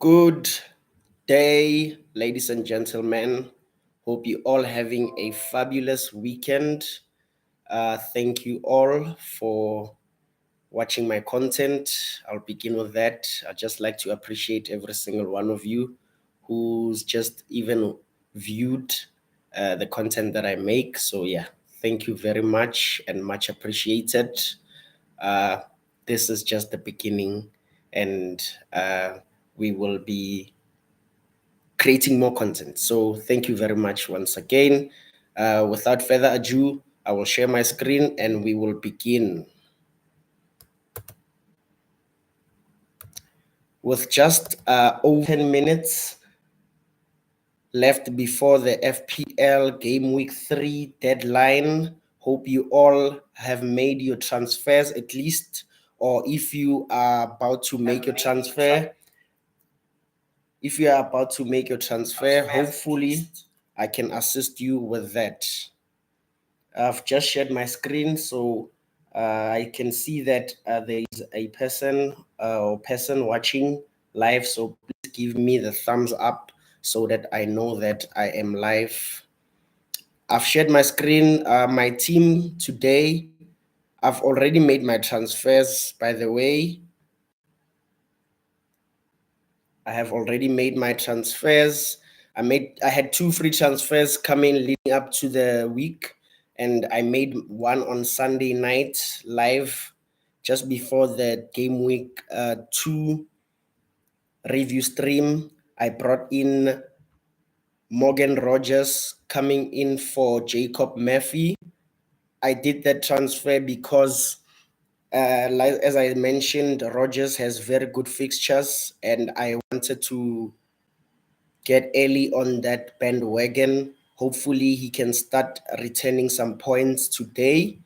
Good day, ladies and gentlemen. Hope you all having a fabulous weekend. Thank you all for watching my content. I'll begin with that. I'd just like to appreciate every single one of you who's just even viewed the content that I make. So yeah, thank you very much and much appreciated. Uh, this is just the beginning, and we will be creating more content. So thank you very much once again. Without further ado, I will share my screen and we will begin. With just over 10 minutes left before the FPL Game Week 3 deadline, hope you all have made your transfers at least, or if you are about to make your transfer, hopefully I can assist you with that. I've just shared my screen, so I can see that there is a person watching live. So please give me the thumbs up so that I know that I am live. I've shared my screen. My team today, I've already made my transfers, by the way. I have already made my transfers. I had 2 free transfers coming leading up to the week, and I made one on Sunday night live just before the game week 2 review stream. I brought in Morgan Rogers coming in for Jacob Murphy. I did that transfer because as I mentioned, Rogers has very good fixtures, and I wanted to get early on that bandwagon. Hopefully, he can start returning some points today.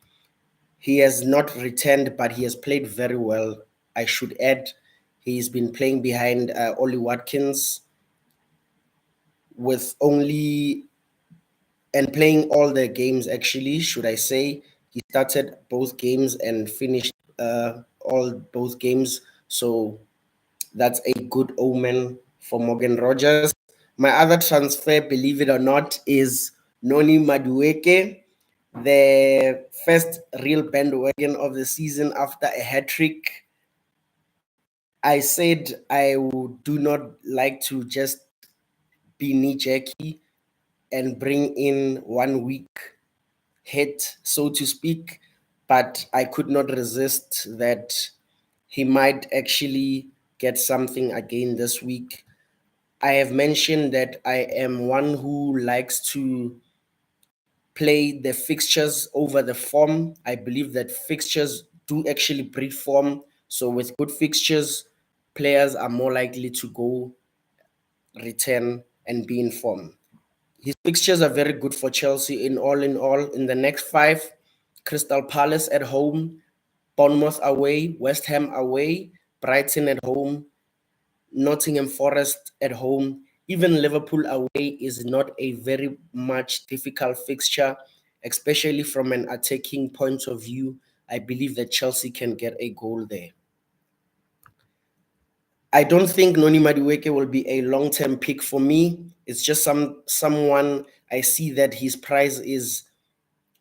He has not returned, but he has played very well. I should add, he's been playing behind Ollie Watkins with only and playing all the games, actually, should I say. He started both games and finished both games. So that's a good omen for Morgan Rogers. My other transfer, believe it or not, is Noni Madueke, the first real bandwagon of the season after a hat trick. I said I do not like to just be knee jerky and bring in 1 week hit, so to speak, but I could not resist that he might actually get something again this week. I have mentioned that I am one who likes to play the fixtures over the form. I believe that fixtures do actually breed form. So with good fixtures, players are more likely to go, return, and be in form. His fixtures are very good for Chelsea in all. In the next 5, Crystal Palace at home, Bournemouth away, West Ham away, Brighton at home, Nottingham Forest at home, even Liverpool away is not a very much difficult fixture, especially from an attacking point of view. I believe that Chelsea can get a goal there. I don't think Noni Madueke will be a long-term pick for me. It's just someone I see that his price is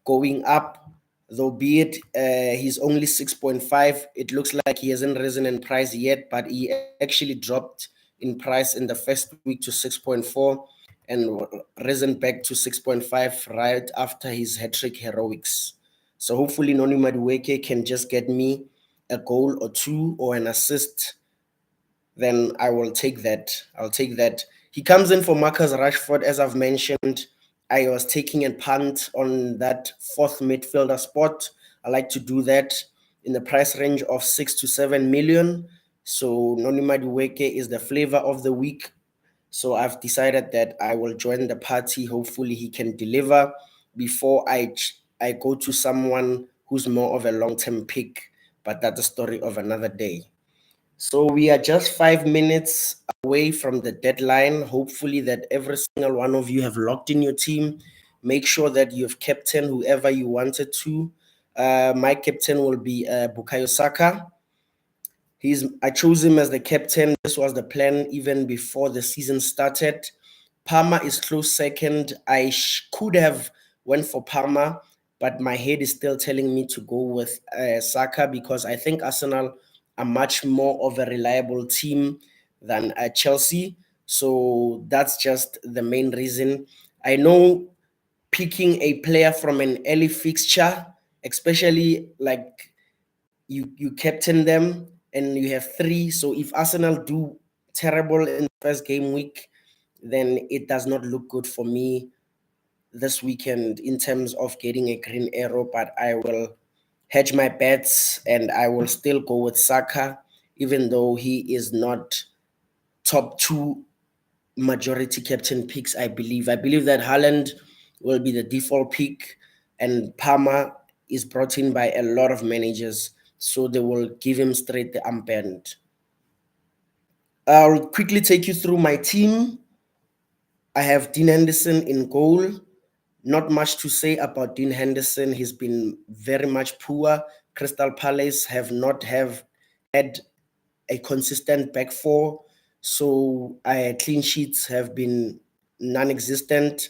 going up, though be it he's only 6.5. It looks like he hasn't risen in price yet, but he actually dropped in price in the first week to 6.4 and risen back to 6.5 right after his hat-trick heroics. So hopefully Noni Madueke can just get me a goal or 2 or an assist, then I will take that. I'll take that. He comes in for Marcus Rashford, as I've mentioned. I was taking a punt on that 4th midfielder spot. I like to do that in the price range of 6 to 7 million. So Noni Madueke is the flavor of the week. So I've decided that I will join the party. Hopefully he can deliver before I go to someone who's more of a long-term pick. But that's a story of another day. So we are just 5 minutes away from the deadline. Hopefully that every single one of you have locked in your team. Make sure that you've captained whoever you wanted to. My captain will be Bukayo Saka. I chose him as the captain. This was the plan even before the season started. Parma is close second. I could have went for Parma, but my head is still telling me to go with Saka because I think Arsenal are much more of a reliable team than Chelsea. So that's just the main reason. I know picking a player from an early fixture, especially like you captain them and you have three. So if Arsenal do terrible in the first game week, then it does not look good for me this weekend in terms of getting a green arrow. But I will hedge my bets and I will still go with Saka, even though he is not top two majority captain picks. I believe that Haaland will be the default pick, and Palmer is brought in by a lot of managers, so they will give him straight the armband. I'll quickly take you through my team. I have Dean Henderson in goal. Not much to say about Dean Henderson. He's been very much poor. Crystal Palace have not have had a consistent back four, so clean sheets have been non-existent.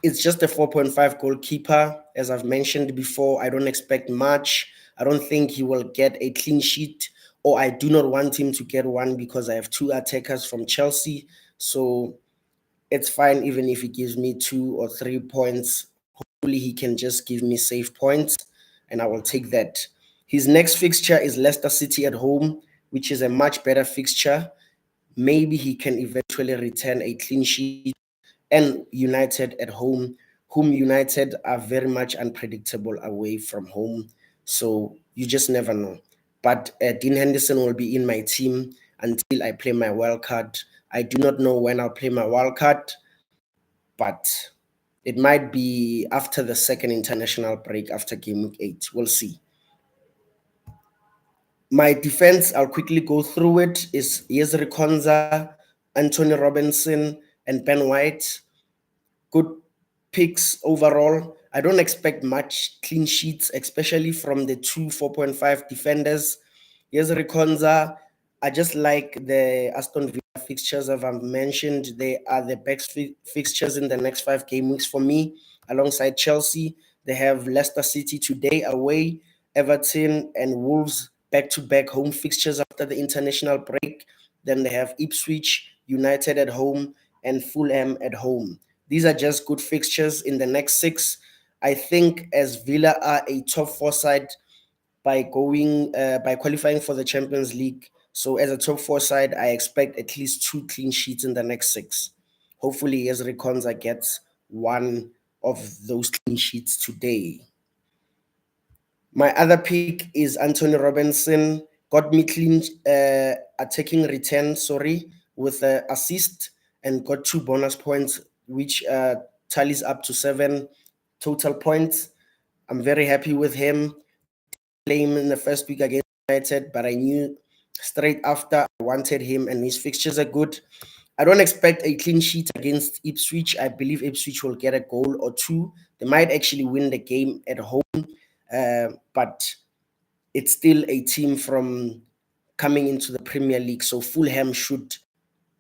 It's just a 4.5 goalkeeper. As I've mentioned before, I don't expect much. I don't think he will get a clean sheet, or I do not want him to get one because I have two attackers from Chelsea. So it's fine even if he gives me 2 or 3 points. Hopefully, he can just give me safe points, and I will take that. His next fixture is Leicester City at home, which is a much better fixture. Maybe he can eventually return a clean sheet, and United at home, whom United are very much unpredictable away from home. So you just never know. But Dean Henderson will be in my team until I play my wild card. I do not know when I'll play my wild card, but it might be after the second international break after game week 8. We'll see. My defense, I'll quickly go through it, is Yezri Konza, Anthony Robinson, and Ben White. Good picks overall. I don't expect much clean sheets, especially from the two 4.5 defenders. Yezri Konza, I just like the Aston Villa fixtures as I've mentioned. They are the best fixtures in the next 5 game weeks for me, alongside Chelsea. They have Leicester City today away, Everton and Wolves back-to-back home fixtures after the international break. Then they have Ipswich United at home and Fulham at home. These are just good fixtures in the next 6. I think as Villa are a top 4 side by qualifying for the Champions League. So as a top 4 side, I expect at least 2 clean sheets in the next 6. Hopefully, Yezri Konza gets one of those clean sheets today. My other pick is Anthony Robinson. Got me clean attacking return, with an assist and got 2 bonus points, which tallies up to 7 total points. I'm very happy with him. Play him in the first week against United, but I knew straight after I wanted him, and his fixtures are good. I don't expect a clean sheet against Ipswich. I believe Ipswich will get a goal or 2. They might actually win the game at home, but it's still a team from coming into the Premier League. So Fulham should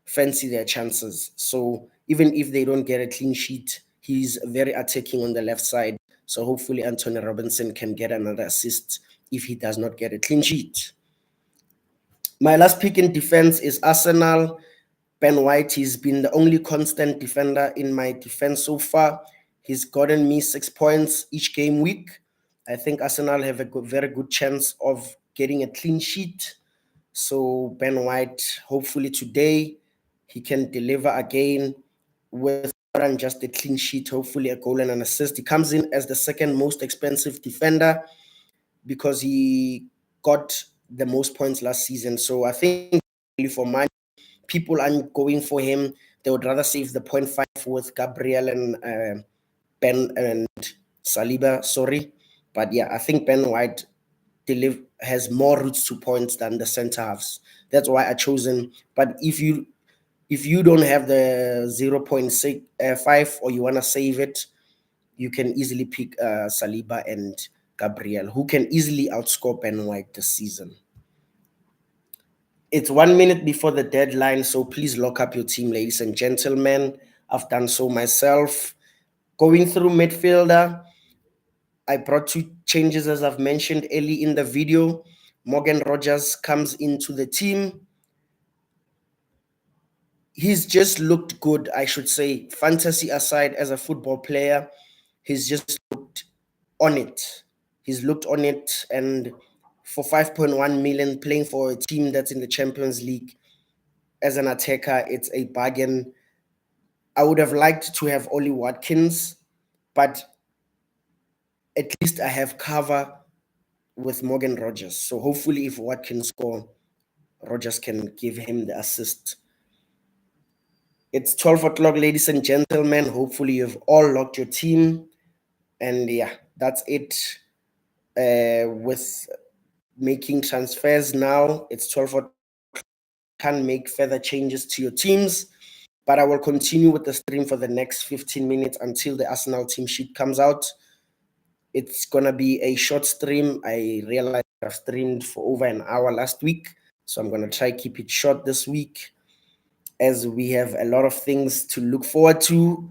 fancy their chances. So even if they don't get a clean sheet, he's very attacking on the left side. So hopefully Anthony Robinson can get another assist if he does not get a clean sheet. My last pick in defense is Arsenal. Ben White, he's been the only constant defender in my defense so far. He's gotten me 6 points each game week. I think Arsenal have a very good chance of getting a clean sheet. So Ben White, hopefully today, he can deliver again with more than just a clean sheet, hopefully a goal and an assist. He comes in as the second most expensive defender because he got the most points last season. So I think for money, people aren't going for him. They would rather save the 0.5 with Gabriel and Ben and Saliba. But yeah, I think Ben White has more routes to points than the center halves. That's why I chose him. But if you don't have the 0.5 or you want to save it, you can easily pick Saliba and Gabriel, who can easily outscore Ben White this season. It's 1 minute before the deadline, so please lock up your team, ladies and gentlemen. I've done so myself. Going through midfielder, I brought two changes as I've mentioned early in the video. Morgan Rogers comes into the team. He's just looked good, I should say. Fantasy aside, as a football player, he's just looked on it. He's looked on it, and for 5.1 million, playing for a team that's in the Champions League as an attacker, it's a bargain. I would have liked to have Ollie Watkins, but at least I have cover with Morgan Rogers. So hopefully, if Watkins score, Rogers can give him the assist. It's 12 o'clock, ladies and gentlemen. Hopefully, you've all locked your team. And yeah, that's it with making transfers now. It's 12 o'clock. Can make further changes to your teams, but I will continue with the stream for the next 15 minutes until the Arsenal team sheet comes out. It's gonna be a short stream. I realized I've streamed for over an hour last week, so I'm gonna try keep it short this week, as we have a lot of things to look forward to.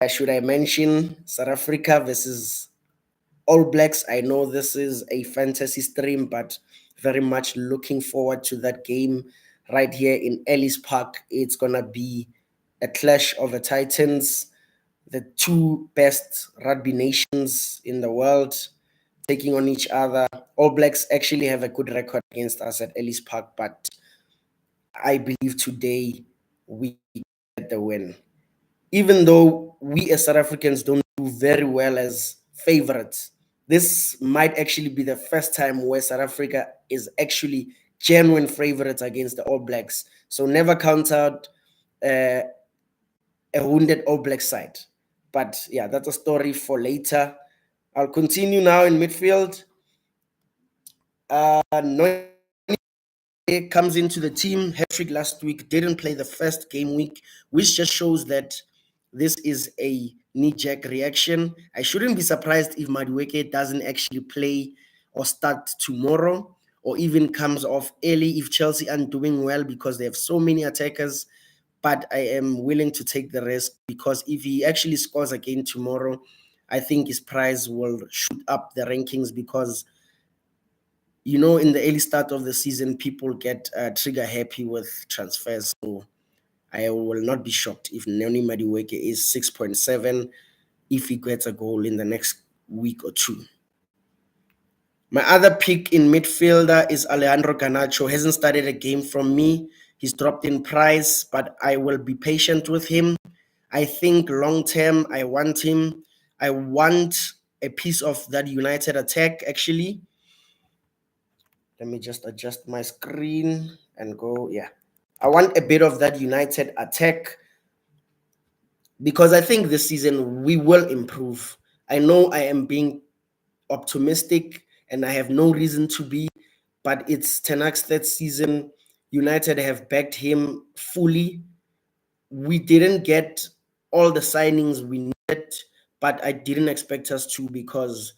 Should I mention South Africa versus All Blacks? I know this is a fantasy stream, but very much looking forward to that game right here in Ellis Park. It's gonna be a clash of the Titans, the two best rugby nations in the world, taking on each other. All Blacks actually have a good record against us at Ellis Park, but I believe today we get the win. Even though we as South Africans don't do very well as favorites, this might actually be the first time where South Africa is actually genuine favorites against the All Blacks. So never count out a wounded All Black side. But yeah, that's a story for later. I'll continue now in midfield. Comes into the team, hat-trick last week, didn't play the first game week, which just shows that this is a knee-jerk reaction. I shouldn't be surprised if Madueke doesn't actually play or start tomorrow, or even comes off early if Chelsea aren't doing well, because they have so many attackers. But I am willing to take the risk, because if he actually scores again tomorrow, I think his price will shoot up the rankings, because in the early start of the season, people get trigger happy with transfers. So I will not be shocked if Noni Madueke is 6.7 if he gets a goal in the next week or two. My other pick in midfielder is Alejandro Garnacho. Hasn't started a game from me. He's dropped in price, but I will be patient with him. I think long term, I want him. I want a piece of that United attack, actually. Let me just adjust my screen and go. Yeah. I want a bit of that United attack, because I think this season we will improve. I know I am being optimistic and I have no reason to be, but it's Ten Hag's third season. United have backed him fully. We didn't get all the signings we needed, but I didn't expect us to, because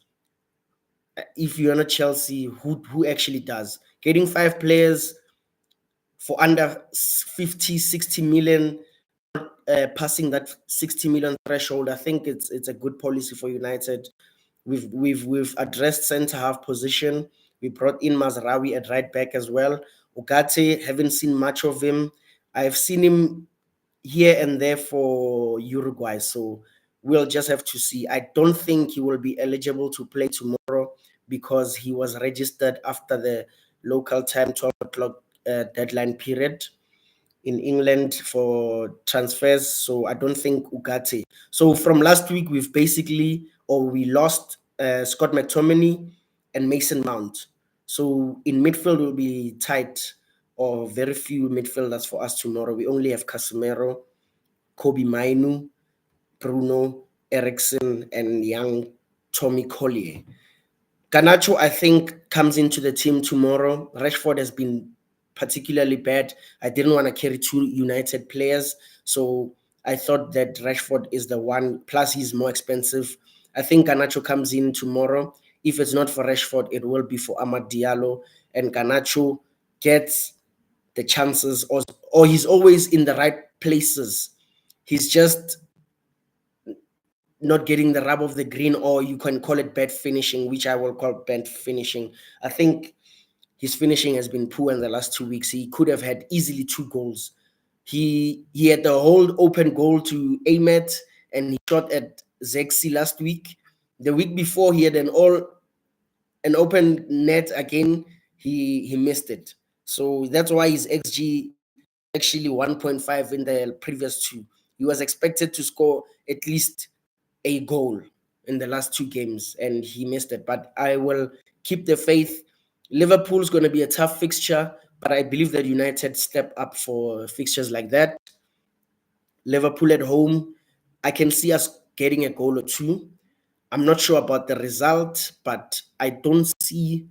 if you're not Chelsea, who actually does? Getting 5 players for under 50, 60 million, passing that 60 million threshold, I think it's a good policy for United. We've addressed centre half position. We brought in Mazraoui at right back as well. Ugarte, haven't seen much of him. I've seen him here and there for Uruguay, so we'll just have to see. I don't think he will be eligible to play tomorrow, because he was registered after the local time 12 o'clock deadline period in England for transfers. So I don't think Ugarte. So from last week, we lost Scott McTominay and Mason Mount. So in midfield will be tight, or very few midfielders for us tomorrow. We only have Casemiro, Kobe Mainu, Bruno Eriksson, and young Tommy Collier. Garnacho, I think, comes into the team tomorrow. Rashford has been particularly bad. I didn't want to carry two United players, so I thought that Rashford is the one. Plus, he's more expensive. I think Garnacho comes in tomorrow. If it's not for Rashford, it will be for Amad Diallo. And Garnacho gets the chances, or he's always in the right places. He's just not getting the rub of the green, or you can call it bad finishing, which I will call bad finishing. I think his finishing has been poor in the last 2 weeks. He could have had easily 2 goals. He had the whole open goal to aim at, and he shot at Zexi last week. The week before, he had an open net again. He missed it. So that's why his XG actually 1.5 in the previous 2. He was expected to score at least a goal in the last 2 games, and he missed it. But I will keep the faith. Liverpool's going to be a tough fixture, but I believe that United step up for fixtures like that. Liverpool at home, I can see us getting a goal or 2. I'm not sure about the result, but I don't see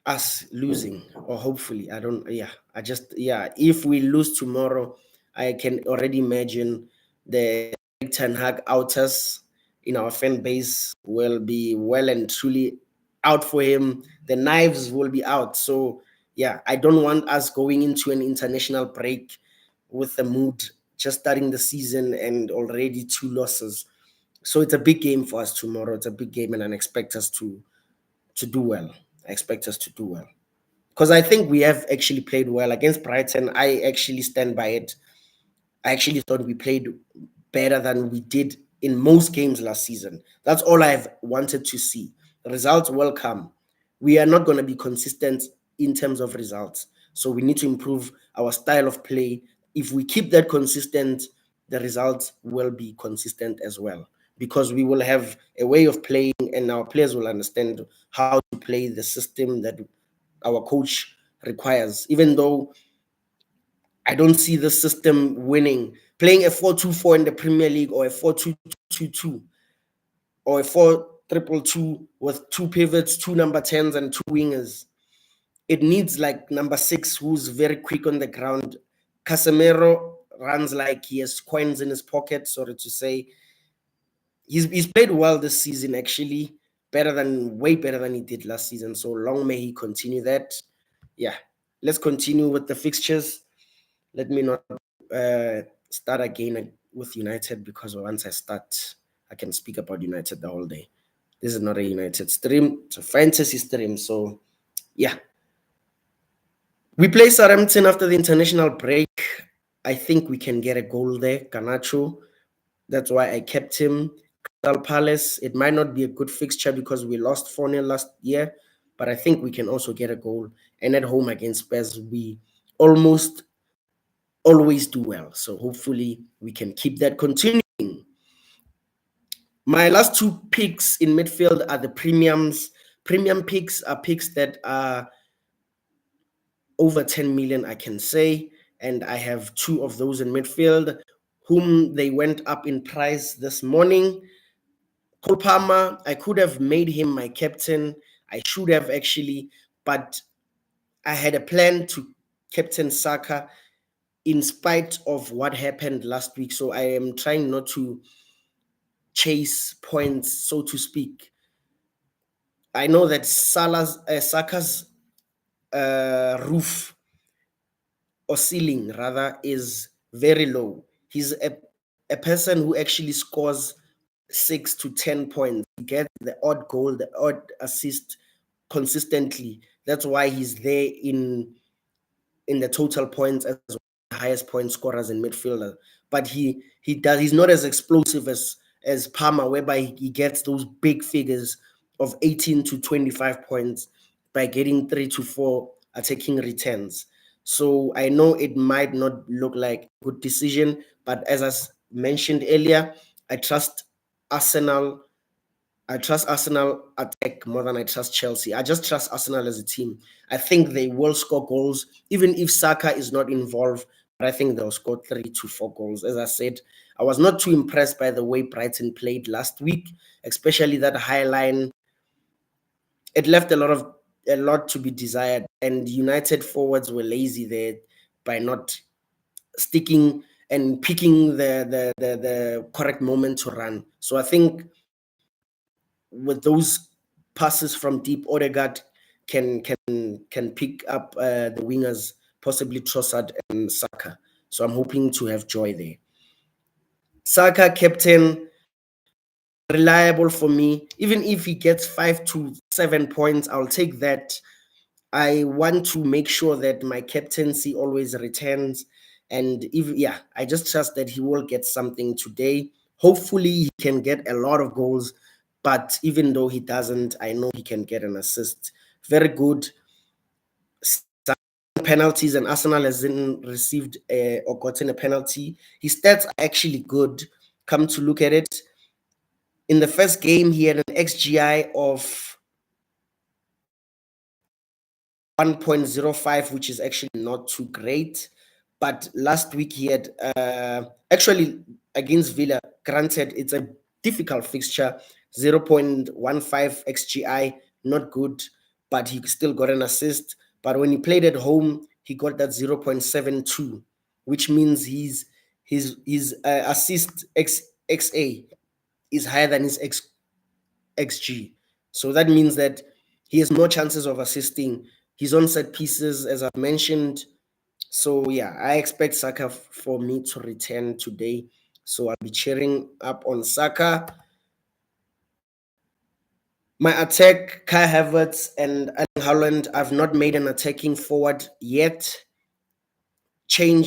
us losing, or hopefully if we lose tomorrow, I can already imagine the Ten Hag outers in our fan base will be well and truly out for him. The knives will be out. So yeah, I don't want us going into an international break with the mood just starting the season and already 2 losses. So it's a big game for us tomorrow. It's a big game, and I expect us to do well. I expect us to do well, because I think we have actually played well against Brighton. I actually stand by it. I actually thought we played better than we did in most games last season. That's all I've wanted to see. The results will come. We are not going to be consistent in terms of results. So we need to improve our style of play. If we keep that consistent, the results will be consistent as well, because we will have a way of playing, and our players will understand how to play the system that our coach requires. Even though I don't see the system winning, playing a 4-2-4 in the Premier League, or a 4-2-2-2, or a 4-2-2-2 with 2 pivots, 2 number 10s, and 2 wingers. It needs like number 6, who's very quick on the ground. Casemiro runs like he has coins in his pocket, sorry to say. He's played well this season, actually, way better than he did last season. So long may he continue that. Yeah, let's continue with the fixtures. Let me not start again with United, because once I start, I can speak about United the whole day. This is not a United stream, it's a fantasy stream. So yeah, we play Southampton after the international break. I think we can get a goal there. Garnacho, that's why I kept him. Crystal Palace, it might not be a good fixture because we lost 4-0 last year, but I think we can also get a goal. And at home against Spurs, we almost always do well. So hopefully we can keep that continuing. My last 2 picks in midfield are the premiums. Premium picks are picks that are over 10 million, I can say. And I have 2 of those in midfield, whom they went up in price this morning. Cole Palmer, I could have made him my captain. I should have actually, but I had a plan to captain SAKA in spite of what happened last week. So I am trying not to chase points, so to speak. I know that Saka's roof, or ceiling rather, is very low. He's a person who actually scores 6 to 10 points. He gets the odd goal, the odd assist consistently. That's why he's there in the total points as one of the highest point scorers in midfielder. But he's not as explosive as Palmer, whereby he gets those big figures of 18 to 25 points by getting 3 to 4 attacking returns. So I know it might not look like a good decision, but as I mentioned earlier, I trust Arsenal. I trust Arsenal attack more than I trust Chelsea. I just trust Arsenal as a team. I think they will score goals, even if Saka is not involved. But I think they'll score 3 to 4 goals. As I said, I was not too impressed by the way Brighton played last week, especially that high line. It left a lot to be desired, and United forwards were lazy there by not sticking and picking the correct moment to run. So I think with those passes from deep, Odegaard can pick up the wingers, possibly Trossard and Saka. So I'm hoping to have joy there. Saka, captain, reliable for me. Even if he gets 5 to 7 points, I'll take that. I want to make sure that my captaincy always returns. And I just trust that he will get something today. Hopefully, he can get a lot of goals. But even though he doesn't, I know he can get an assist. Very good. Penalties, and Arsenal hasn't received or gotten a penalty. His stats are actually good. Come to look at it, in the first game, he had an XGI of 1.05, which is actually not too great. But last week he had actually against Villa, granted it's a difficult fixture, 0.15 XGI, not good, but he still got an assist. But when he played at home, he got that 0.72, which means his assist XA is higher than his XG. So that means that he has more chances of assisting. His on set pieces, as I've mentioned. So yeah, I expect Saka for me to return today. So I'll be cheering up on Saka. My attack, Kai Havertz and Erling Haaland. I've not made an attacking forward yet. I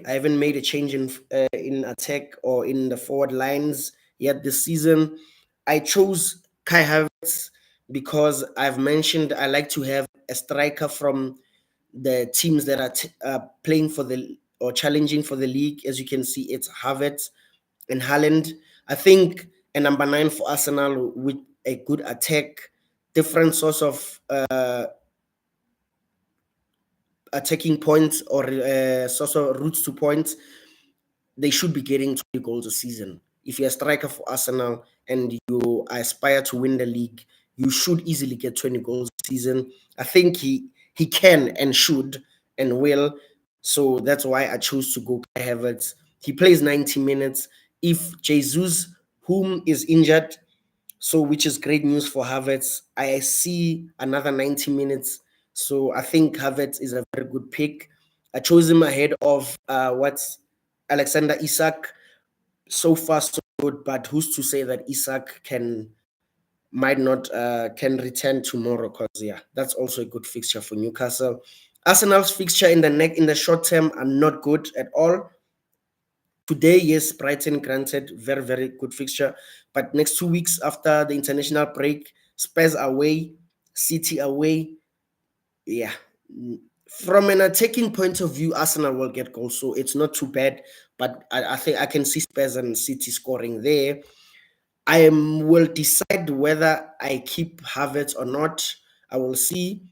haven't made a change in attack or in the forward lines yet this season. I chose Kai Havertz because I've mentioned I like to have a striker from the teams that are playing for the or challenging for the league. As you can see, it's Havertz and Haaland. I think a number 9 for Arsenal with a good attack, different source of attacking points or source of routes to points, they should be getting 20 goals a season. If you're a striker for Arsenal and you aspire to win the league, you should easily get 20 goals a season. I think he can and should and will. So that's why I chose to go Kai Havertz. He plays 90 minutes. If Jesus, whom is injured, so which is great news for Havertz, I see another 90 minutes. So I think Havertz is a very good pick. I chose him ahead of what's Alexander Isak. So far, so good, but who's to say that Isak might not can return tomorrow? Because that's also a good fixture for Newcastle. Arsenal's fixture in the short term are not good at all. Today, yes, Brighton, granted, very, very good fixture. But next 2 weeks after the international break, Spurs away, City away. Yeah. From an attacking point of view, Arsenal will get goals, so it's not too bad. But I think I can see Spurs and City scoring there. I will decide whether I keep Havertz or not. I will see.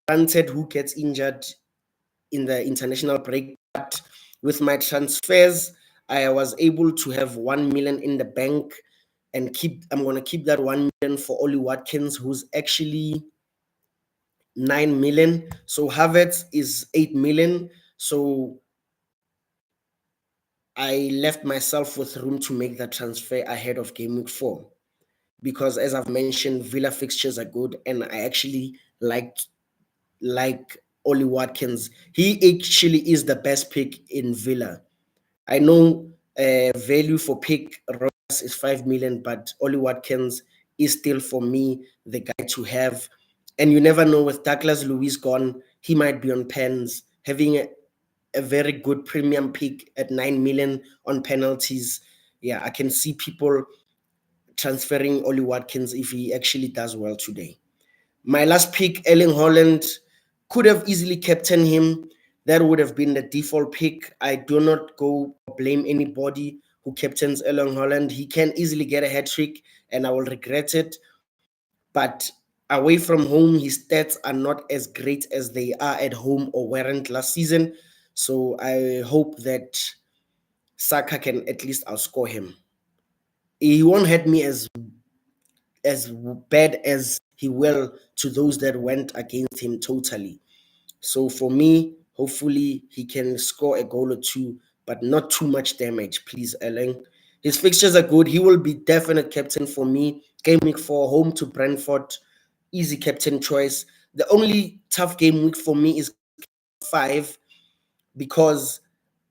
Granted, who gets injured in the international break. But with my transfers, I was able to have 1 million in the bank and I'm going to keep that 1 million for Ollie Watkins, who's actually 9 million. So Havertz is 8 million. So I left myself with room to make that transfer ahead of game week 4. Because as I've mentioned, Villa fixtures are good, and I actually like Ollie Watkins. He actually is the best pick in Villa. I know value for pick Ross is 5 million, but Ollie Watkins is still for me the guy to have. And you never know, with Douglas Luiz gone, he might be on pens. Having a very good premium pick at 9 million on penalties. Yeah, I can see people transferring Ollie Watkins if he actually does well today. My last pick, Erling Haaland, could have easily captained him. That would have been the default pick. I do not go blame anybody who captains Erling Haaland. He can easily get a hat trick, and I will regret it. But away from home, his stats are not as great as they are at home or weren't last season. So I hope that Saka can at least outscore him. He won't hurt me as bad as he will to those that went against him totally. So for me, hopefully he can score a goal or two, but not too much damage, please, Erling. His fixtures are good. He will be definite captain for me. Game week 4, home to Brentford, easy captain choice. The only tough game week for me is 5 because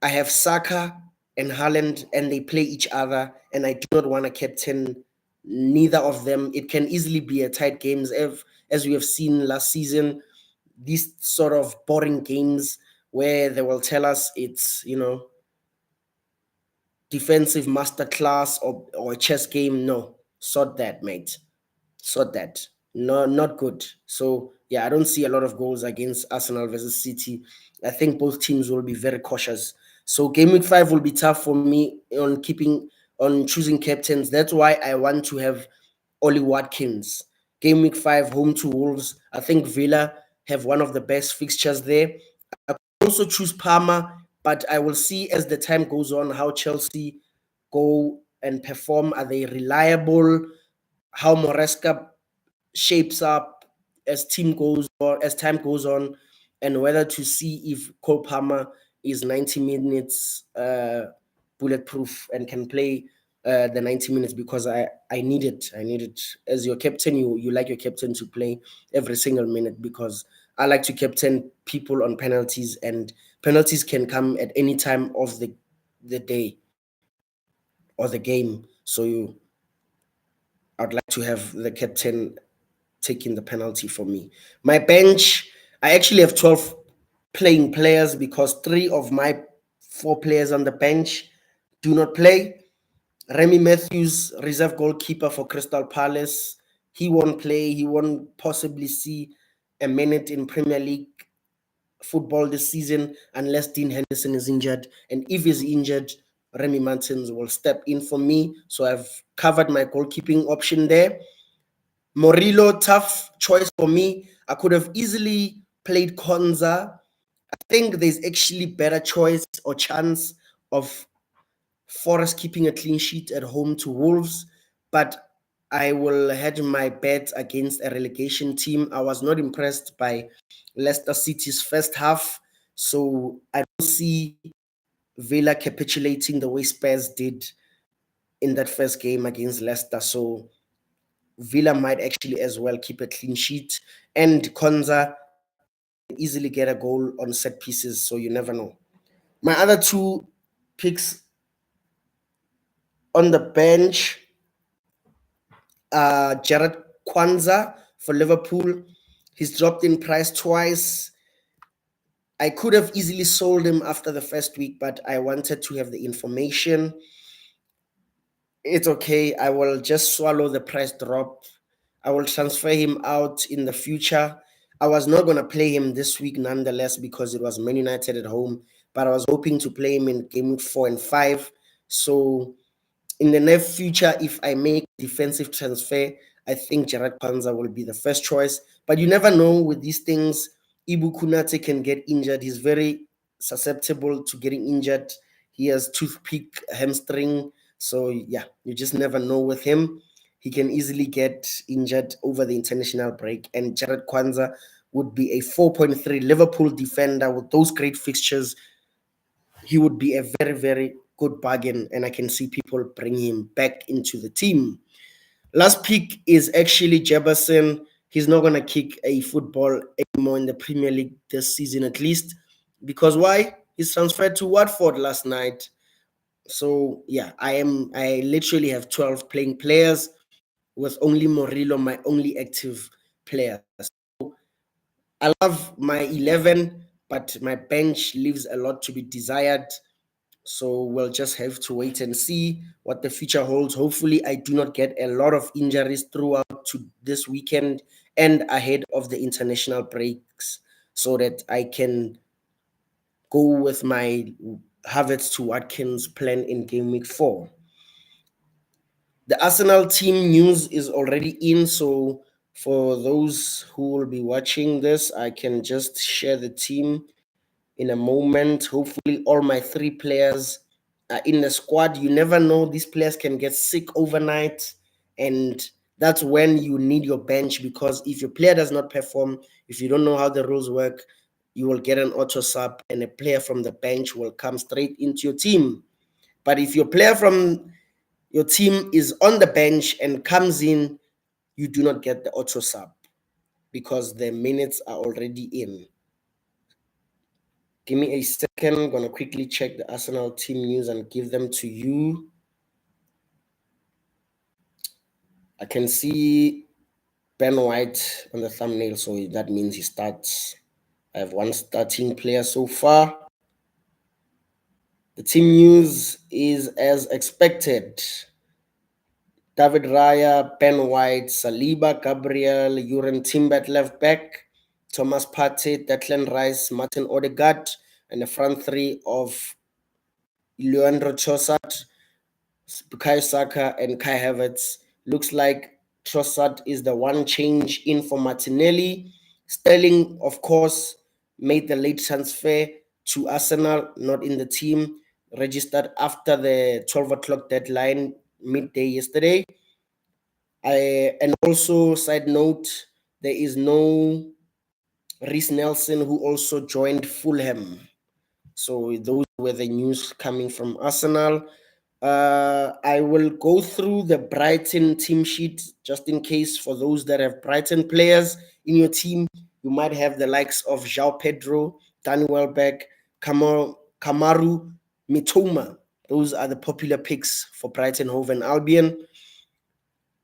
I have Saka and Haaland and they play each other, and I do not want to captain neither of them. It can easily be a tight games as we have seen last season. These sort of boring games where they will tell us it's, defensive masterclass or a chess game. No, sort that, mate. Sort that. No, not good. So yeah, I don't see a lot of goals against Arsenal versus City. I think both teams will be very cautious. So game week 5 will be tough for me on choosing captains. That's why I want to have Ollie Watkins. Game week 5, home to Wolves. I think Villa have one of the best fixtures there. I could also choose Parma, but I will see as the time goes on how Chelsea go and perform. Are they reliable? How Moresca shapes up as time goes on, and whether to see if Cole Palmer is 90 minutes bulletproof and can play the 90 minutes, because I need it. I need it. As your captain, you like your captain to play every single minute, because I like to captain people on penalties, and penalties can come at any time of the day or the game. So I'd like to have the captain taking the penalty for me. My bench, I actually have 12 playing players because 3 of my 4 players on the bench do not play. Remy Matthews, reserve goalkeeper for Crystal Palace, he won't play. He won't possibly see a minute in Premier League football this season unless Dean Henderson is injured. And if he's injured, Remy Martins will step in for me. So I've covered my goalkeeping option there. Morillo, tough choice for me. I could have easily played Konza. I think there's actually better choice or chance of Forest keeping a clean sheet at home to Wolves, but I will hedge my bet against a relegation team. I was not impressed by Leicester City's first half, so I don't see Villa capitulating the way Spurs did in that first game against Leicester. So Villa might actually as well keep a clean sheet, and Konza can easily get a goal on set pieces, so you never know. My other 2 picks on the bench are Jared Kwanzaa for Liverpool. He's dropped in price twice. I could have easily sold him after the first week, but I wanted to have the information. It's okay. I will just swallow the price drop. I will transfer him out in the future. I was not going to play him this week nonetheless because it was Man United at home, but I was hoping to play him in game week 4 and 5. So in the near future, if I make defensive transfer, I think Gerard Panza will be the first choice. But you never know with these things. Ibu Kunate can get injured. He's very susceptible to getting injured. He has toothpick hamstring. So yeah, you just never know with him. He can easily get injured over the international break. And Jared Kwanzaa would be a 4.3 Liverpool defender with those great fixtures. He would be a very, very good bargain, and I can see people bring him back into the team. Last pick is actually Jefferson. He's not going to kick a football anymore in the Premier League this season, at least. Because why? He's transferred to Watford last night. So yeah, I literally have 12 playing players with only Morillo, my only active player. I love my 11, but my bench leaves a lot to be desired. So we'll just have to wait and see what the future holds. Hopefully, I do not get a lot of injuries throughout to this weekend and ahead of the international breaks, so that I can go with my Havertz to Watkins plan in game week 4. The Arsenal team news is already in, so for those who will be watching this, I can just share the team in a moment. Hopefully, all my 3 players are in the squad. You never know; these players can get sick overnight, and that's when you need your bench, because if your player does not perform, if you don't know how the rules work, you will get an auto sub, and a player from the bench will come straight into your team. But if your player from your team is on the bench and comes in, you do not get the auto sub. because the minutes are already in. Give me a second. I'm going to quickly check the Arsenal team news and give them to you. I can see Ben White on the thumbnail, so that means he starts. I have one starting player so far. The team news is as expected. David Raya, Ben White, Saliba, Gabriel, Uren Timber at left back, Thomas Partey, Declan Rice, Martin Odegaard, and the front three of Leandro Trossard, Bukayo Saka, and Kai Havertz. Looks like Trossard is the one change in for Martinelli. Sterling, of course, made the late transfer to Arsenal, not in the team, registered after the 12 o'clock deadline midday yesterday. And also, side note, there is no Reece Nelson, who also joined Fulham. So those were the news coming from Arsenal. I will go through the Brighton team sheet just in case for those that have Brighton players in your team. You might have the likes of João Pedro, Danny Welbeck, Kamaru, Mitoma. Those are the popular picks for Brighton, Hove and Albion.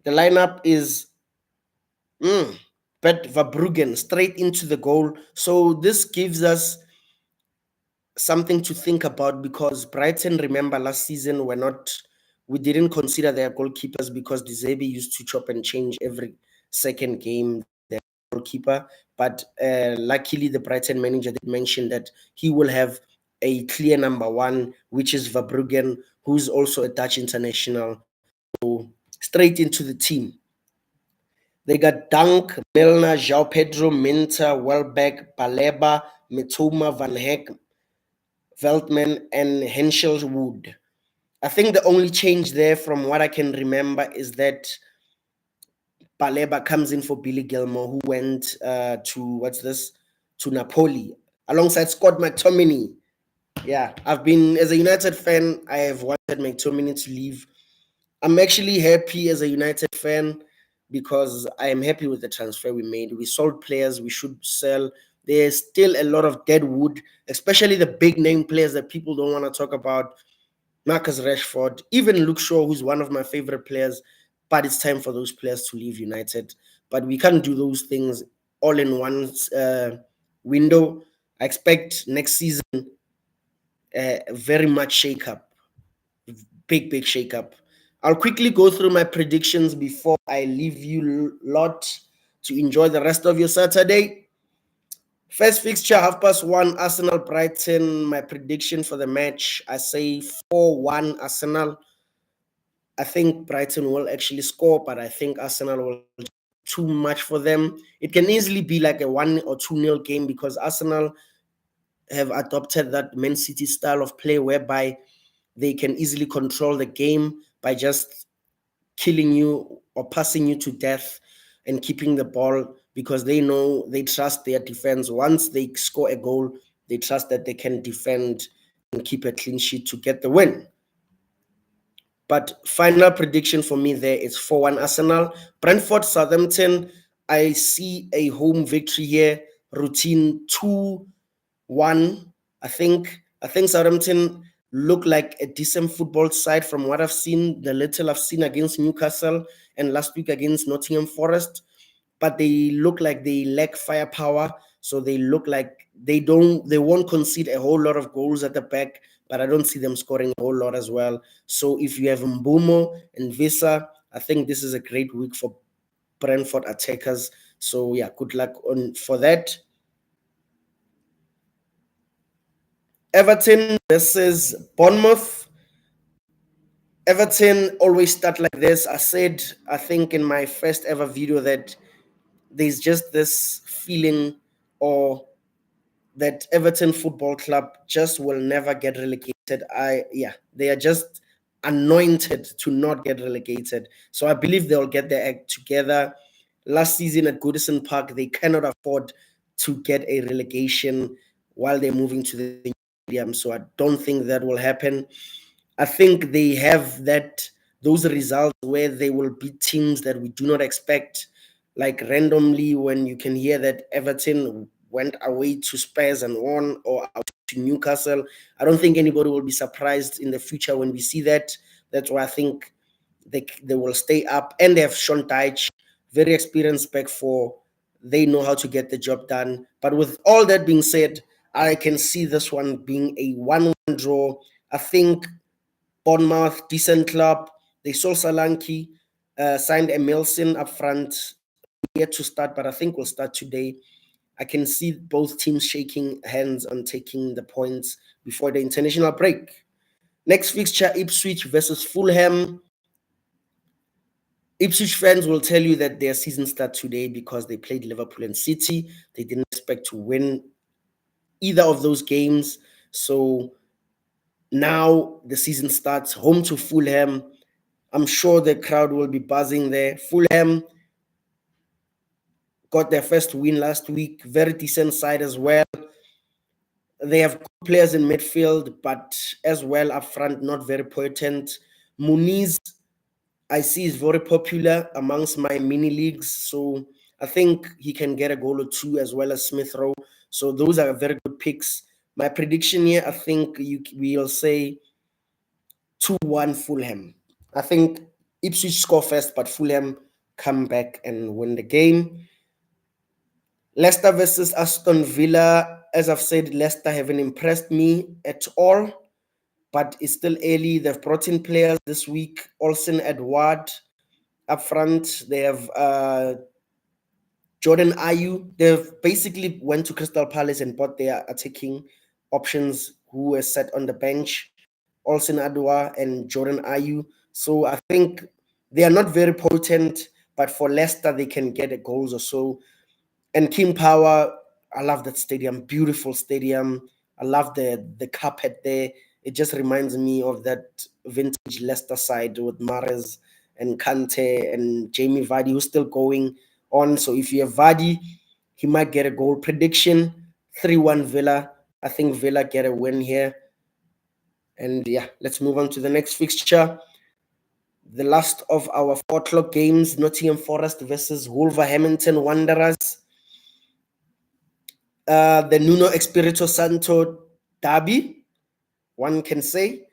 The lineup is Bert Verbruggen straight into the goal. So this gives us something to think about, because Brighton, remember last season, we didn't consider their goalkeepers because De Zerbi used to chop and change every second game their goalkeeper. But luckily, the Brighton manager did mention that he will have a clear number one, which is Verbruggen, who's also a Dutch international. So straight into the team. They got Dunk, Milner, João Pedro, Minter, Welbeck, Baleba, Mitoma, Van Heck, Veltman, and Henschel-Wood. I think the only change there, from what I can remember, is that Baleba comes in for Billy Gilmore, who went to Napoli, alongside Scott McTominay. Yeah, as a United fan, I have wanted McTominay to leave. I'm actually happy as a United fan because I am happy with the transfer we made. We sold players we should sell. There's still a lot of dead wood, especially the big name players that people don't want to talk about. Marcus Rashford, even Luke Shaw, who's one of my favorite players. But it's time for those players to leave United. But we can't do those things all in one window. I expect next season very much shake-up. Big shake-up. I'll quickly go through my predictions before I leave you lot to enjoy the rest of your Saturday. First fixture, 1:30, Arsenal Brighton. My prediction for the match, I say 4-1 Arsenal. I think Brighton will actually score, but I think Arsenal will too much for them. It can easily be like a 1 or 2-0 game, because Arsenal have adopted that Man City style of play whereby they can easily control the game by just killing you or passing you to death and keeping the ball, because they trust their defense. Once they score a goal, they trust that they can defend and keep a clean sheet to get the win. But final prediction for me there is 4-1 Arsenal. Brentford, Southampton, I see a home victory here. Routine 2-1. I think Southampton look like a decent football side from what I've seen, the little I've seen against Newcastle and last week against Nottingham Forest. But they look like they lack firepower. So they look like they won't concede a whole lot of goals at the back, but I don't see them scoring a whole lot as well. So if you have Mbumo and Visa, I think this is a great week for Brentford attackers. So yeah, good luck for that. Everton versus Bournemouth. Everton always start like this. I said, I think in my first ever video, that there's just this feeling, or that Everton Football Club just will never get relegated. They are just anointed to not get relegated. So I believe they'll get their act together. Last season at Goodison Park, they cannot afford to get a relegation while they're moving to the stadium. So I don't think that will happen. I think they have those results where they will beat teams that we do not expect. like randomly when you can hear that Everton went away to Spurs and won, or out to Newcastle. I don't think anybody will be surprised in the future when we see that. That's why I think they will stay up, and they have Sean Dyche, very experienced back four. They know how to get the job done. But with all that being said, I can see this one being a 1-1 draw. I think Bournemouth, decent club. They sold Solanke, signed Emilson up front. Yet to start, but I think we'll start today. I can see both teams shaking hands on taking the points before the international break. Next fixture, Ipswich versus Fulham. Ipswich fans will tell you that their season starts today because they played Liverpool and City. They didn't expect to win either of those games. So now the season starts home to Fulham. I'm sure the crowd will be buzzing there. Fulham got their first win last week. Very decent side as well. They have good players in midfield, but as well up front, not very potent. Muniz, I see, is very popular amongst my mini leagues. So I think he can get a goal or two, as well as Smith Rowe. So those are very good picks. My prediction here, I think we'll say 2-1 Fulham. I think Ipswich score first, but Fulham come back and win the game. Leicester versus Aston Villa. As I've said, Leicester haven't impressed me at all, but it's still early. They've brought in players this week. Olsen, Edward up front. They have Jordan Ayew. They've basically went to Crystal Palace and bought their attacking options who were set on the bench. Olsen Adwa and Jordan Ayew. So I think they are not very potent, but for Leicester, they can get a goals or so. And King Power, I love that stadium. Beautiful stadium. I love the carpet there. It just reminds me of that vintage Leicester side with Mahrez and Kante and Jamie Vardy, who's still going on. So if you have Vardy, he might get a goal. Prediction 3-1 Villa. I think Villa get a win here. And yeah, let's move on to the next fixture. The last of our 4 o'clock games, Nottingham Forest versus Wolverhampton Wanderers. The Nuno Espirito Santo derby, one can say.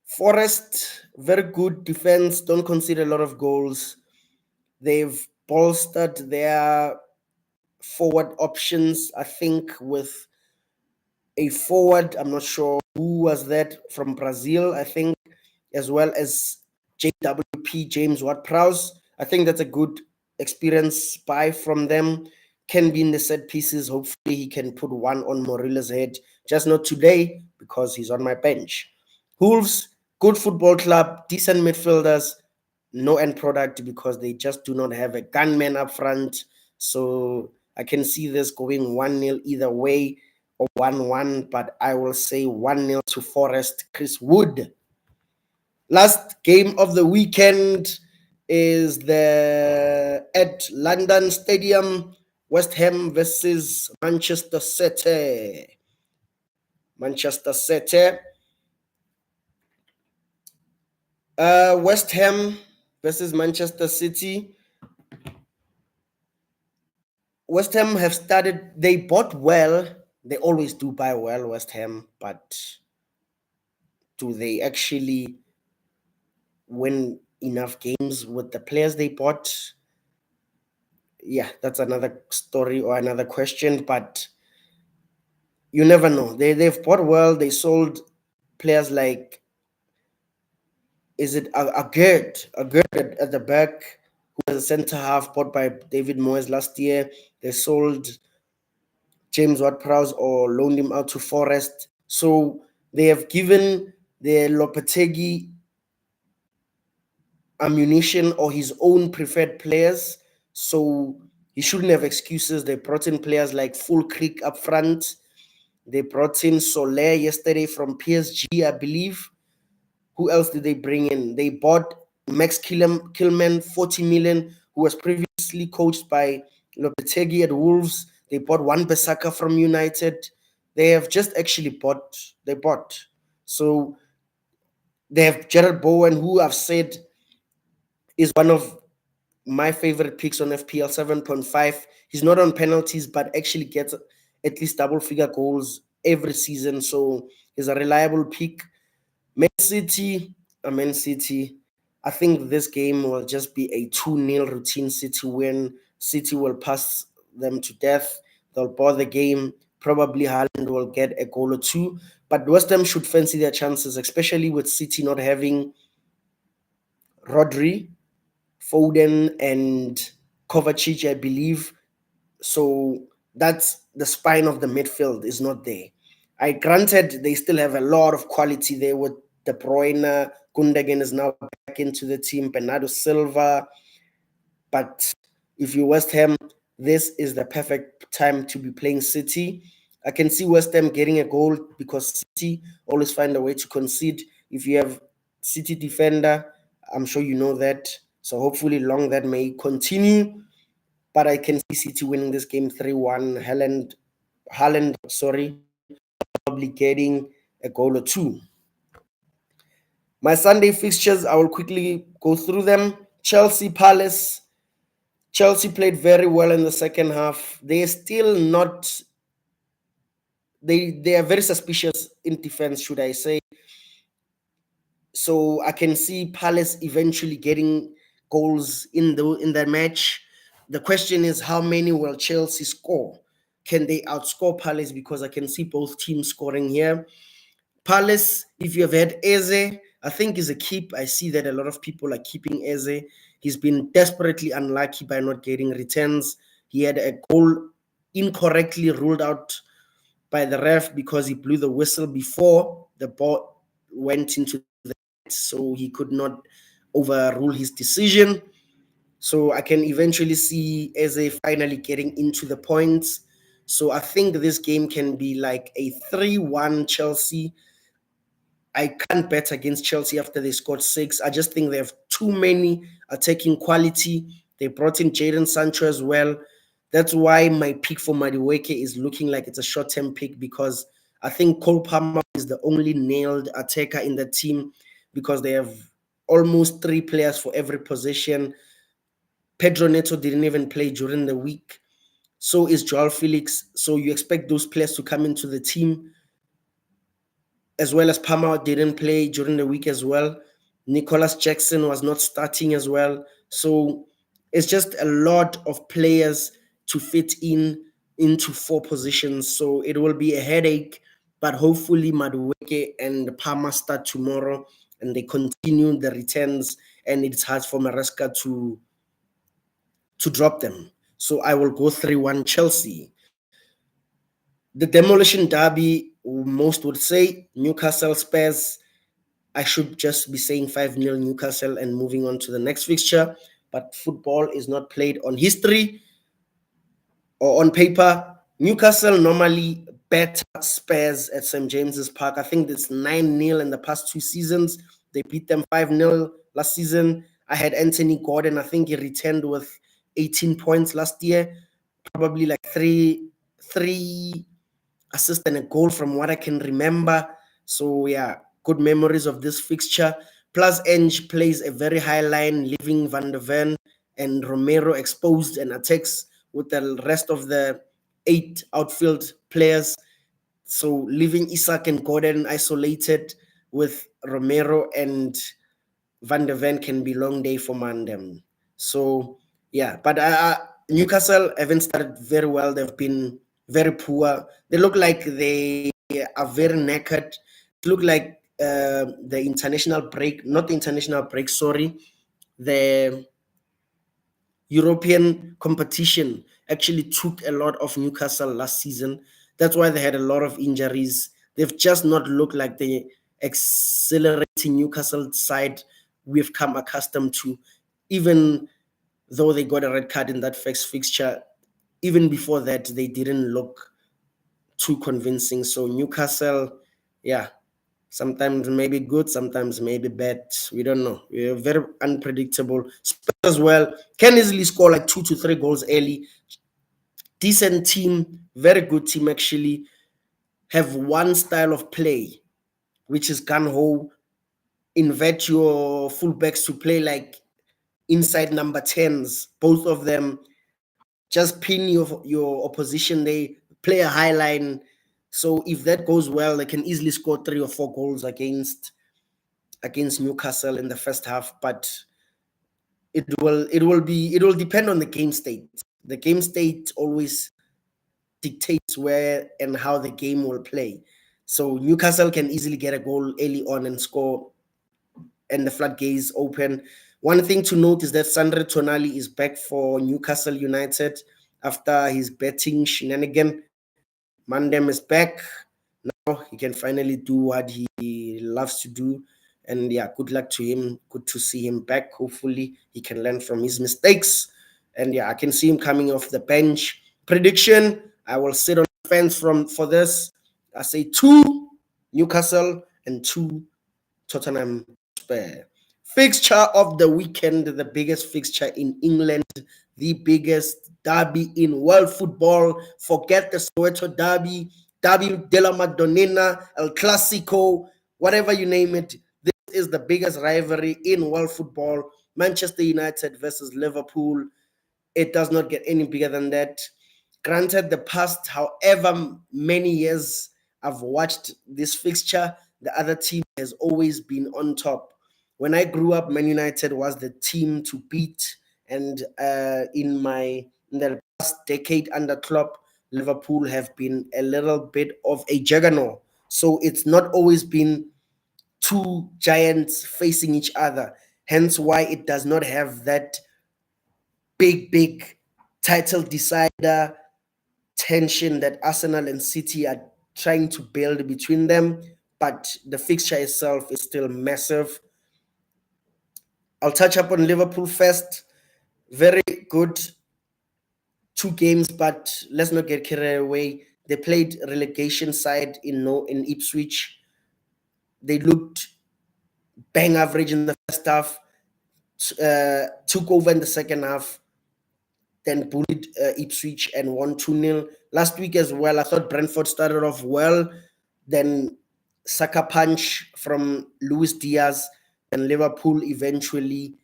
Forest, very good defense, don't concede a lot of goals. They've bolstered their forward options, I think, with a forward, I'm not sure who was that, from Brazil, I think, as well as JWP, James Ward-Prowse. I think that's a good experience buy from them. Can be in the set pieces. Hopefully he can put one on Morilla's head. Just not today because he's on my bench. Wolves, good football club, decent midfielders, no end product because they just do not have a gunman up front. So I can see this going 1-0 either way or 1-1, but I will say 1-0 to Forest. Chris Wood. Last game of the weekend is the at London Stadium, West Ham versus Manchester City. Manchester City. West Ham versus Manchester City. West Ham have started, they bought well. They always do buy well, West Ham, but do they actually win enough games with the players they bought? Yeah, that's another story or another question, but you never know. They've bought well. They sold players like, is it a good at the back, who was a centre half bought by David Moyes last year. They sold James Ward-Prowse or loaned him out to Forest. So they have given the Lopetegui ammunition or his own preferred players. So he shouldn't have excuses. They brought in players like Full Creek up front. They brought in Soler yesterday from PSG, I believe. Who else did they bring in? They bought Max Kilman, 40 million, who was previously coached by Lopetegui at Wolves. They bought Wan-Bissaka from United. They have just actually bought. So they have Gerald Bowen, who I've said is one of my favorite picks on FPL 7.5. He's not on penalties, but actually gets at least double figure goals every season. So he's a reliable pick. Man City. I think this game will just be a 2-0 routine City win. City will pass them to death. They'll ball the game. Probably Haaland will get a goal or two. But West Ham should fancy their chances, especially with City not having Rodri, Foden, and Kovacic, I believe. So that's the spine of the midfield is not there. I granted they still have a lot of quality there with De Bruyne. Gundogan is now back into the team. Bernardo Silva. But if you West Ham, this is the perfect time to be playing City. I can see West Ham getting a goal because City always find a way to concede. If you have City defender, I'm sure you know that. So hopefully long that may continue. But I can see City winning this game 3-1. Haaland, probably getting a goal or two. My Sunday fixtures, I will quickly go through them. Chelsea, Palace. Chelsea played very well in the second half. They are still not. They are very suspicious in defense, should I say? So I can see Palace eventually getting goals in the match. The question is, how many will Chelsea score? Can they outscore Palace? Because I can see both teams scoring here. Palace, if you have had Eze, I think is a keep. I see that a lot of people are keeping Eze. He's been desperately unlucky by not getting returns. He had a goal incorrectly ruled out by the ref because he blew the whistle before the ball went into the net, so he could not overrule his decision. So I can eventually see Eze finally getting into the points. So I think this game can be like a 3-1 Chelsea. I can't bet against Chelsea after they scored 6. I just think they have too many attacking quality. They brought in Jadon Sancho as well. That's why my pick for GAMEWEEK is looking like it's a short-term pick, because I think Cole Palmer is the only nailed attacker in the team, because they have almost 3 players for every position. Pedro Neto didn't even play during the week. So is Joao Felix. So you expect those players to come into the team, as well as Palmer didn't play during the week as well. Nicholas Jackson was not starting as well. So it's just a lot of players to fit into 4 positions. So it will be a headache, but hopefully GAMEWEEK and Palmer start tomorrow and they continue the returns, and it's hard for Maresca to drop them. So I will go 3-1 Chelsea. The demolition derby, most would say Newcastle Spurs. I should just be saying 5-0 Newcastle and moving on to the next fixture. But football is not played on history or on paper. Newcastle normally bet Spurs at St. James's Park. I think it's 9-0 in the past 2 seasons. They beat them 5-0 last season. I had Anthony Gordon. I think he returned with 18 points last year. Probably like three assist and a goal from what I can remember. So yeah, good memories of this fixture. Plus, Enge plays a very high line, leaving Van der Ven and Romero exposed and attacks with the rest of the 8 outfield players. So leaving Isak and Gordon isolated with Romero and Van der Ven can be long day for Mandem. So yeah, but Newcastle haven't started very well. They've been very poor. They look like they are very naked. It look like the international break, not the international break, sorry, the European competition actually took a lot of Newcastle last season. That's why they had a lot of injuries. They've just not looked like the accelerating Newcastle side we've come accustomed to, even though they got a red card in that first fixture. Even before that, they didn't look too convincing. So Newcastle, yeah, sometimes maybe good, sometimes maybe bad. We don't know. We're very unpredictable. Spurs as well can easily score like 2 to 3 goals early. Decent team, very good team actually. Have one style of play, which is gun ho. Invert your fullbacks to play like inside number 10s, both of them. Just pin your opposition. They play a high line. So if that goes well, they can easily score 3 or 4 goals against Newcastle in the first half. But it will depend on the game state. The game state always dictates where and how the game will play. So Newcastle can easily get a goal early on and score, and the floodgates open. One thing to note is that Sandro Tonali is back for Newcastle United after his betting shenanigan. Mandem is back. Now he can finally do what he loves to do. And yeah, good luck to him. Good to see him back. Hopefully he can learn from his mistakes. And yeah, I can see him coming off the bench. Prediction, I will sit on the fence for this. I say 2 Newcastle and 2 Tottenham Hotspur. Fixture of the weekend, the biggest fixture in England, the biggest derby in world football. Forget the Soweto derby, Derby de la Madonnina, El Clasico, whatever you name it. This is the biggest rivalry in world football. Manchester United versus Liverpool. It does not get any bigger than that. Granted, the past however many years I've watched this fixture, the other team has always been on top. When I grew up, Man United was the team to beat, and in the past decade under Klopp, Liverpool have been a little bit of a juggernaut. So it's not always been two giants facing each other. Hence why it does not have that big title decider tension that Arsenal and City are trying to build between them. But the fixture itself is still massive. I'll touch up on Liverpool first. Very good 2 games, but let's not get carried away. They played relegation side in Ipswich. They looked bang average in the first half, took over in the second half, then bullied Ipswich and won 2-0. Last week as well, I thought Brentford started off well. Then SAKA punch from Luis Diaz, and Liverpool eventually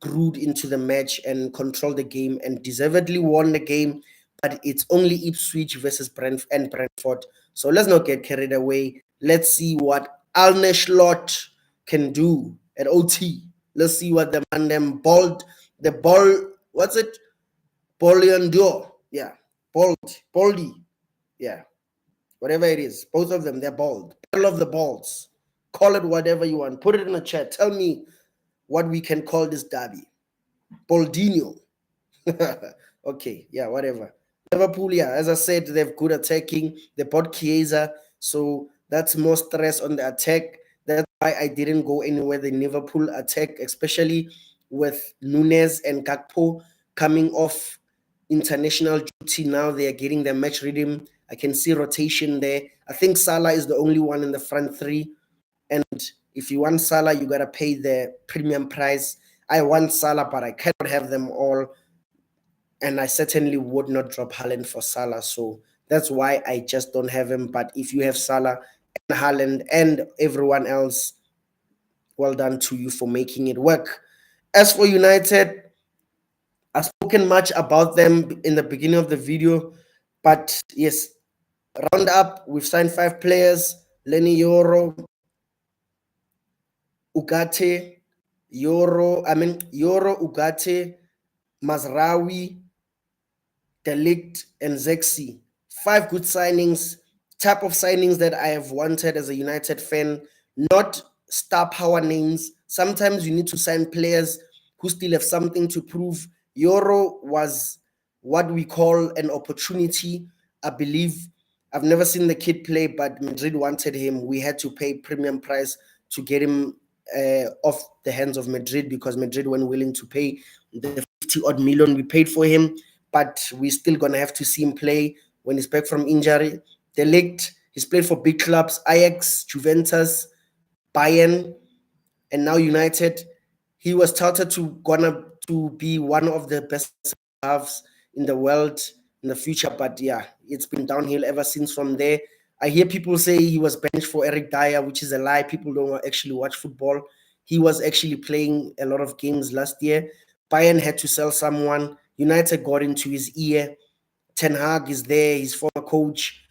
grew into the match and controlled the game and deservedly won the game. But it's only Ipswich versus Brentford. So let's not get carried away. Let's see what Arne Slot can do at OT. Let's see what the ball, what's it? Bolliandur, yeah, Baldy, yeah, whatever it is. Both of them, they're bald. I love the balls. Call it whatever you want. Put it in the chat. Tell me what we can call this derby. Baldinho. Okay, yeah, whatever. Liverpool, yeah, as I said, they have good attacking. They bought Chiesa, so that's more stress on the attack. That's why I didn't go anywhere. The Liverpool attack, especially with Nunes and Gakpo coming off international duty. Now they are getting their match rhythm. I can see rotation there. I think Salah is the only one in the front 3. And if you want Salah, you got to pay the premium price. I want Salah, but I cannot have them all. And I certainly would not drop Haaland for Salah. So that's why I just don't have him. But if you have Salah and Haaland and everyone else, well done to you for making it work. As for United, I've spoken much about them in the beginning of the video. But yes, round up, we've signed 5 players. Lenny Yoro, Ugarte, Yoro, Ugarte, Mazraoui, De Ligt, and Zexi. 5 good signings, type of signings that I have wanted as a United fan, not star power names. Sometimes you need to sign players who still have something to prove. Yoro was what we call an opportunity. I believe I've never seen the kid play, but Madrid wanted him. We had to pay premium price to get him off the hands of Madrid because Madrid weren't willing to pay the 50-odd million we paid for him. But we're still going to have to see him play when he's back from injury. De Ligt, he's played for big clubs, Ajax, Juventus, Bayern, and now United. He was touted to be one of the best halves in the world in the future, but yeah, it's been downhill ever since from there. I hear people say he was benched for Eric Dyer, which is a lie. People don't actually watch football. He was actually playing a lot of games last year, Bayern had to sell someone. United got into his ear. Ten Hag is there, his former coach.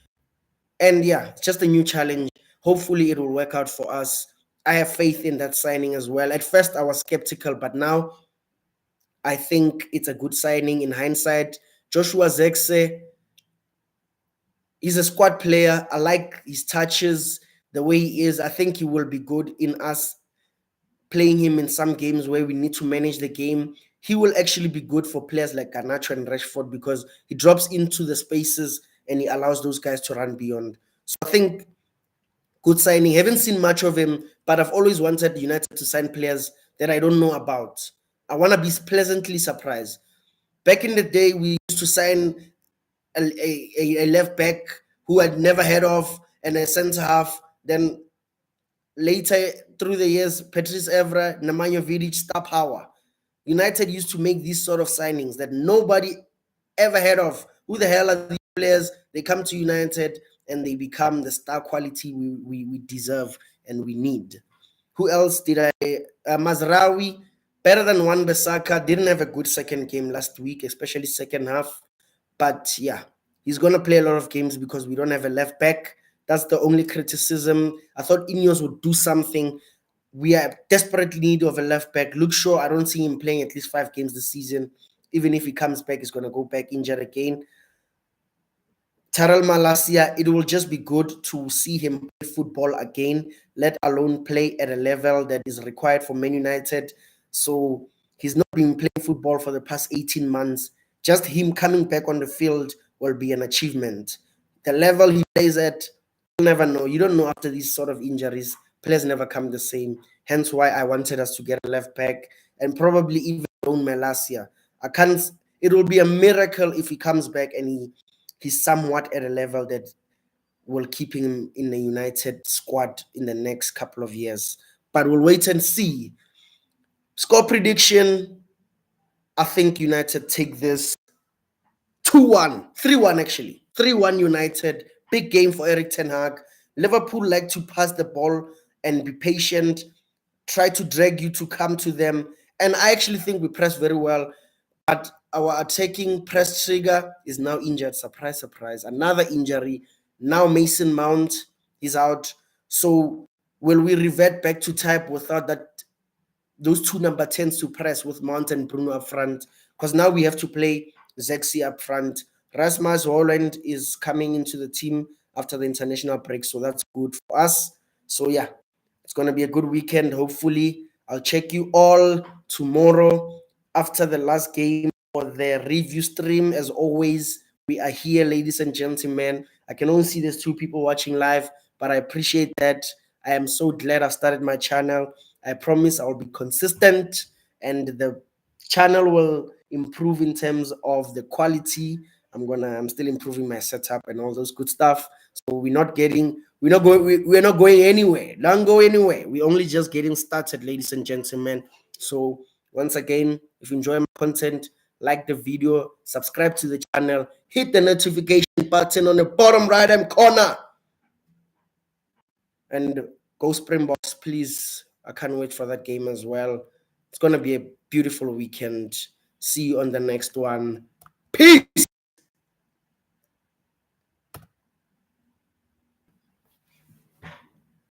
And yeah, it's just a new challenge. Hopefully it will work out for us. I have faith in that signing as well. At first I was skeptical, but now I think it's a good signing in hindsight. Joshua Zirkzee, he's a squad player. I like his touches, the way he is. I think he will be good in us playing him in some games where we need to manage the game. He will actually be good for players like Garnacho and Rashford because he drops into the spaces and he allows those guys to run beyond. So I think good signing. Haven't seen much of him, but I've always wanted United to sign players that I don't know about. I want to be pleasantly surprised. Back in the day, we used to sign a left back who I'd never heard of and a centre half. Then later through the years, Patrice Evra, Nemanja Vidic, star power. United used to make these sort of signings that nobody ever heard of. Who the hell are these players? They come to United and they become the star quality we deserve and we need. Who else did I? Mazraoui, better than Wan-Bissaka, didn't have a good second game last week, especially second half. But yeah, he's going to play a lot of games because we don't have a left back. That's the only criticism. I thought Ineos would do something. We are desperately need of a left back. Luke Shaw, I don't see him playing at least 5 games this season. Even if he comes back, he's going to go back injured again. Tyrell Malacia, it will just be good to see him play football again, let alone play at a level that is required for Man United. So he's not been playing football for the past 18 months. Just him coming back on the field will be an achievement. The level he plays at, you'll never know. You don't know after these sort of injuries. Players never come the same. Hence why I wanted us to get a left back and probably even loan Malacia. It will be a miracle if he comes back and he's somewhat at a level that will keep him in the United squad in the next couple of years. But we'll wait and see. Score prediction, I think United take this 2-1, 3-1 actually. 3-1 United. Big game for Erik ten Hag. Liverpool like to pass the ball and be patient, try to drag you to come to them. And I actually think we press very well. But our attacking press trigger is now injured. Surprise, surprise. Another injury. Now Mason Mount is out. So will we revert back to type without those two number 10s to press with Mount and Bruno up front? Because now we have to play Zexi up front. Rasmus Holland is coming into the team after the international break. So that's good for us. So yeah, it's going to be a good weekend. Hopefully, I'll check you all tomorrow after the last game for the review stream. As always, we are here, ladies and gentlemen. I can only see there's 2 people watching live, but I appreciate that. I am so glad I started my channel. I promise I'll be consistent and the channel will improve in terms of the quality. I'm still improving my setup and all those good stuff. So we're not going anywhere. Don't go anywhere. We're only just getting started, ladies and gentlemen. So once again, if you enjoy my content, like the video, subscribe to the channel, hit the notification button on the bottom right hand corner. And go Springboks, please. I can't wait for that game as well. It's going to be a beautiful weekend. See you on the next one. Peace.